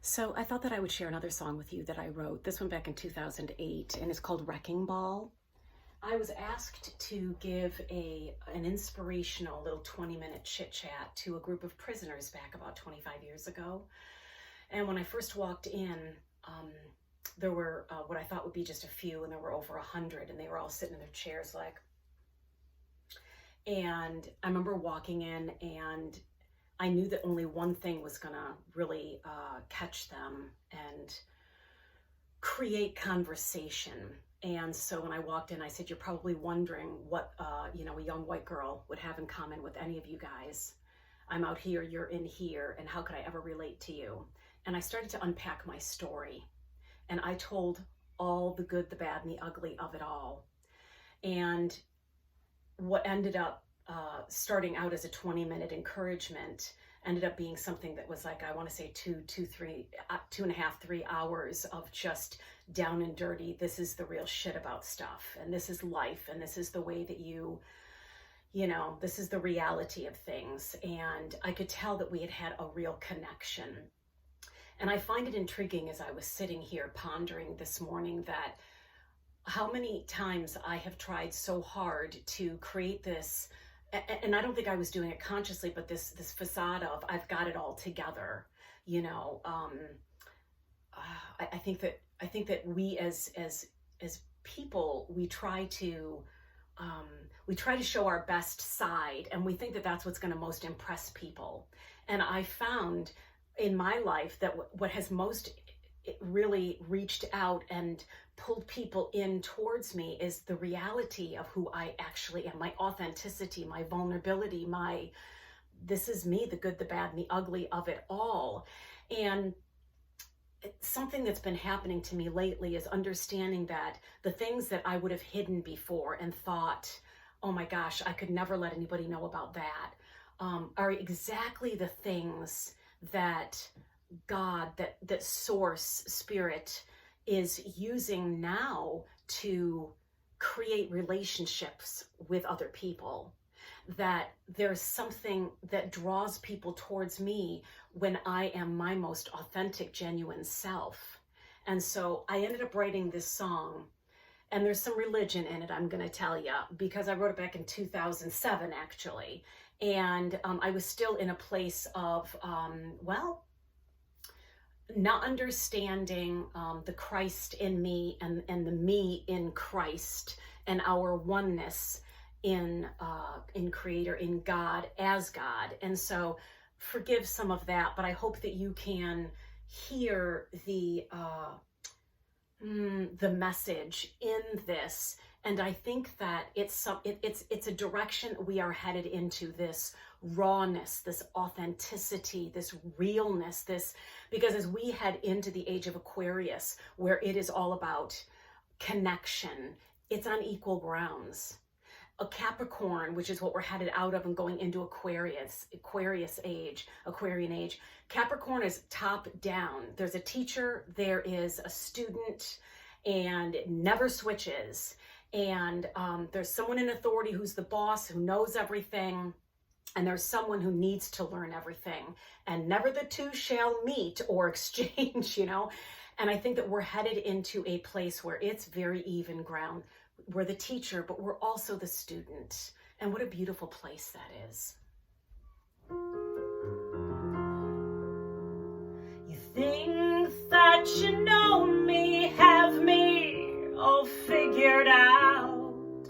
So I thought that I would share another song with you that I wrote, this one back in 2008, and it's called Wrecking Ball. I was asked to give an inspirational little 20-minute chit-chat to a group of prisoners back about 25 years ago. And when I first walked in, there were what I thought would be just a few, and there were over 100, and they were all sitting in their chairs and I remember walking in, and I knew that only one thing was gonna really catch them and create conversation. And so when I walked in, I said, "You're probably wondering what a young white girl would have in common with any of you guys. I'm out here, you're in here, and how could I ever relate to you?" And I started to unpack my story, and I told all the good, the bad, and the ugly of it all. And what ended up starting out as a 20-minute encouragement ended up being something that was like, I want to say 2.5, 3 hours of just down and dirty. This is the real shit about stuff, and this is life, and this is the way that this is the reality of things. And I could tell that we had a real connection. And I find it intriguing as I was sitting here pondering this morning that how many times I have tried so hard to create this, and I don't think I was doing it consciously, but this facade of I've got it all together. I think that we as people, we try to show our best side, and we think that that's what's going to most impress people. And I found in my life that what has most really reached out and pulled people in towards me is the reality of who I actually am, my authenticity, my vulnerability, this is me, the good, the bad, and the ugly of it all. And something that's been happening to me lately is understanding that the things that I would have hidden before and thought, oh my gosh, I could never let anybody know about that, are exactly the things that God, that source spirit is using now to create relationships with other people. That there's something that draws people towards me when I am my most authentic, genuine self. And so I ended up writing this song, and there's some religion in it, I'm going to tell you, because I wrote it back in 2007, actually. And I was still in a place of, not understanding the Christ in me and the me in Christ and our oneness in Creator, in God, as God. And so forgive some of that, but I hope that you can hear the message in this. And I think that it's a direction we are headed into, this rawness, this authenticity, this realness, because as we head into the age of Aquarius, where it is all about connection, it's on equal grounds. A Capricorn, which is what we're headed out of and going into Aquarian age. Capricorn is top down. There's a teacher, there is a student, and it never switches. And there's someone in authority who's the boss, who knows everything, and there's someone who needs to learn everything, and never the two shall meet or exchange, And I think that we're headed into a place where it's very even ground. We're the teacher, but we're also the student. And what a beautiful place that is. You think that you know me, have me all figured out.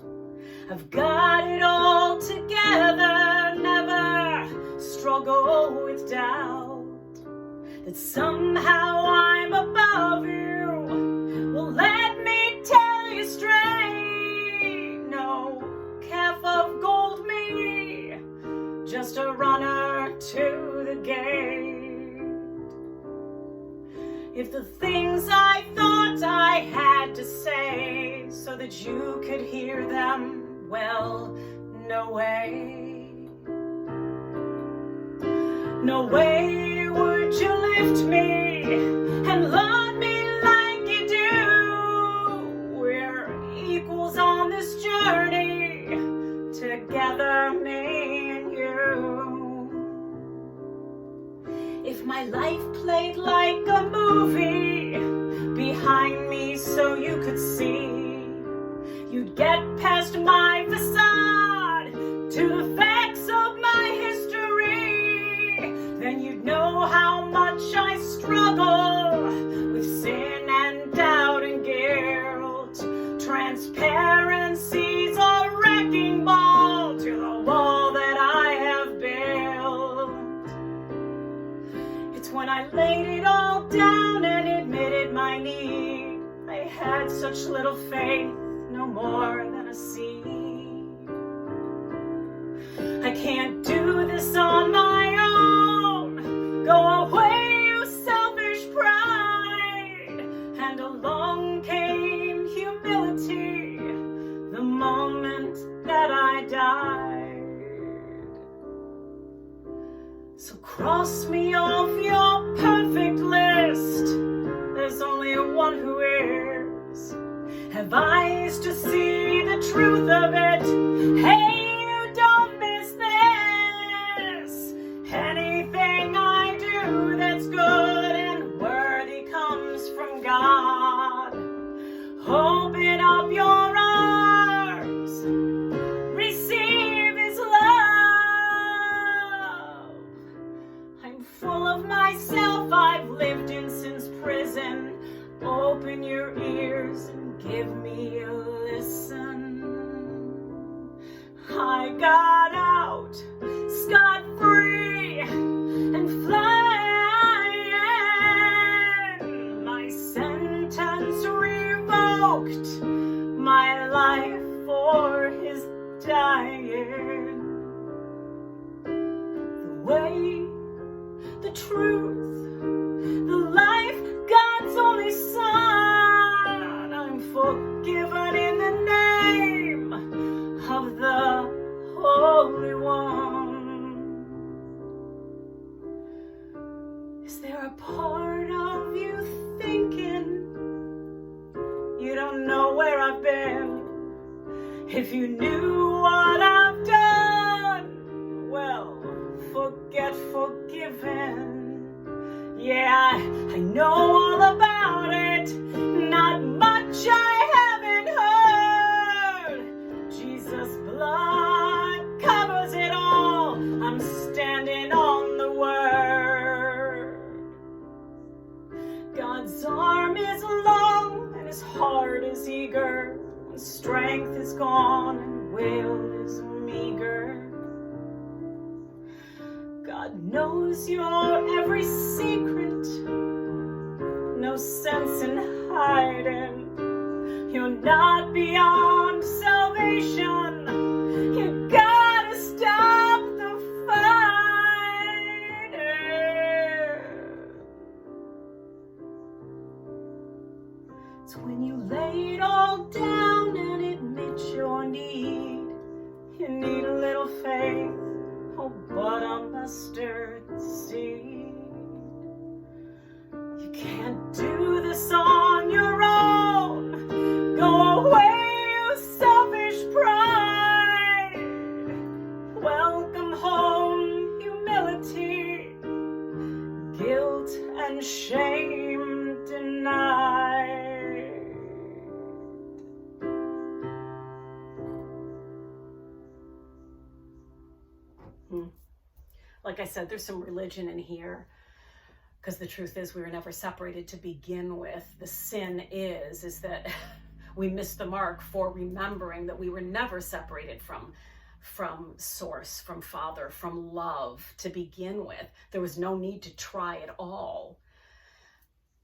I've got it all together, never struggle with doubt. That somehow I'm above you. Well, let me tell you straight, no calf of gold me, just a runner to the gate. If the things I thought I had to say so that you could hear them, well, no way. No way would you lift me and love me like you do. We're equals on this journey, together, me and you. If my life played like a movie behind me so you could see, you'd get past my facade to the facts of my history. Then you'd know how much I struggle with sin and doubt and guilt. Transparency's a wrecking ball to the wall that I have built. It's when I laid it all down and admitted my need. I had such little faith, no more than a seed. I can't do this on my own. Go away, you selfish pride. And along came humility the moment that I died. So cross me off your perfect list. There's only one who is. Have eyes to see the truth of it. Hey, you don't miss this. Anything I do that's good and worthy comes from God. Open up your arms. Receive His love. I'm full of myself. I've lived in since prison. Open your ears and give me a listen. I got out scot-free and flying. My sentence revoked, my life for His dying. The way, the truth, the life, God's only Son. I'm forgiven in the name of the Holy One. Is there a part of you thinking you don't know where I've been? If you knew what I've done, well, forget forgiven. Yeah, I know all about it. Not much I haven't heard. Jesus' blood covers it all. I'm standing on the word. God's arm is long and His heart is eager. When strength is gone and will is meager. God knows your every secret. No sense in hiding. You're not beyond salvation. You gotta stop the fight. It's when you lay it all down and admit your need. You need a little faith. Oh, but a mustard seed. You can't do this on your own. Go away, you selfish pride. Welcome home, humility. Guilt and shame denied. Like I said, there's some religion in here, because the truth is we were never separated to begin with. The sin is that we missed the mark for remembering that we were never separated from source, from Father, from love to begin with. There was no need to try at all.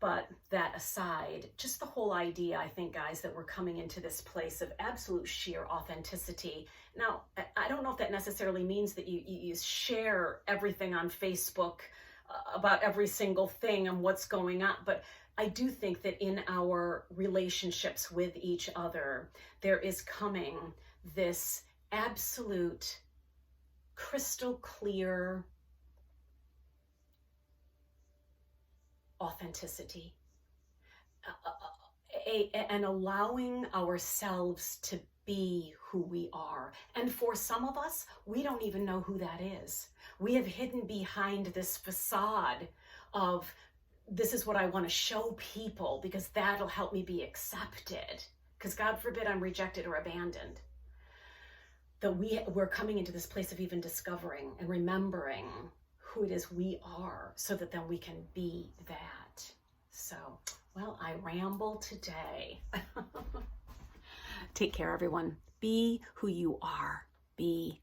But that aside, just the whole idea, I think, guys, that we're coming into this place of absolute sheer authenticity. Now, I don't know if that necessarily means that you share everything on Facebook about every single thing and what's going on, but I do think that in our relationships with each other, there is coming this absolute crystal clear authenticity, and allowing ourselves to be who we are. And for some of us, we don't even know who that is. We have hidden behind this facade of, this is what I want to show people because that'll help me be accepted. Because God forbid I'm rejected or abandoned. That we're coming into this place of even discovering and remembering who it is we are, so that then we can be that. So, well, I ramble today. Take care, everyone. Be who you are. Be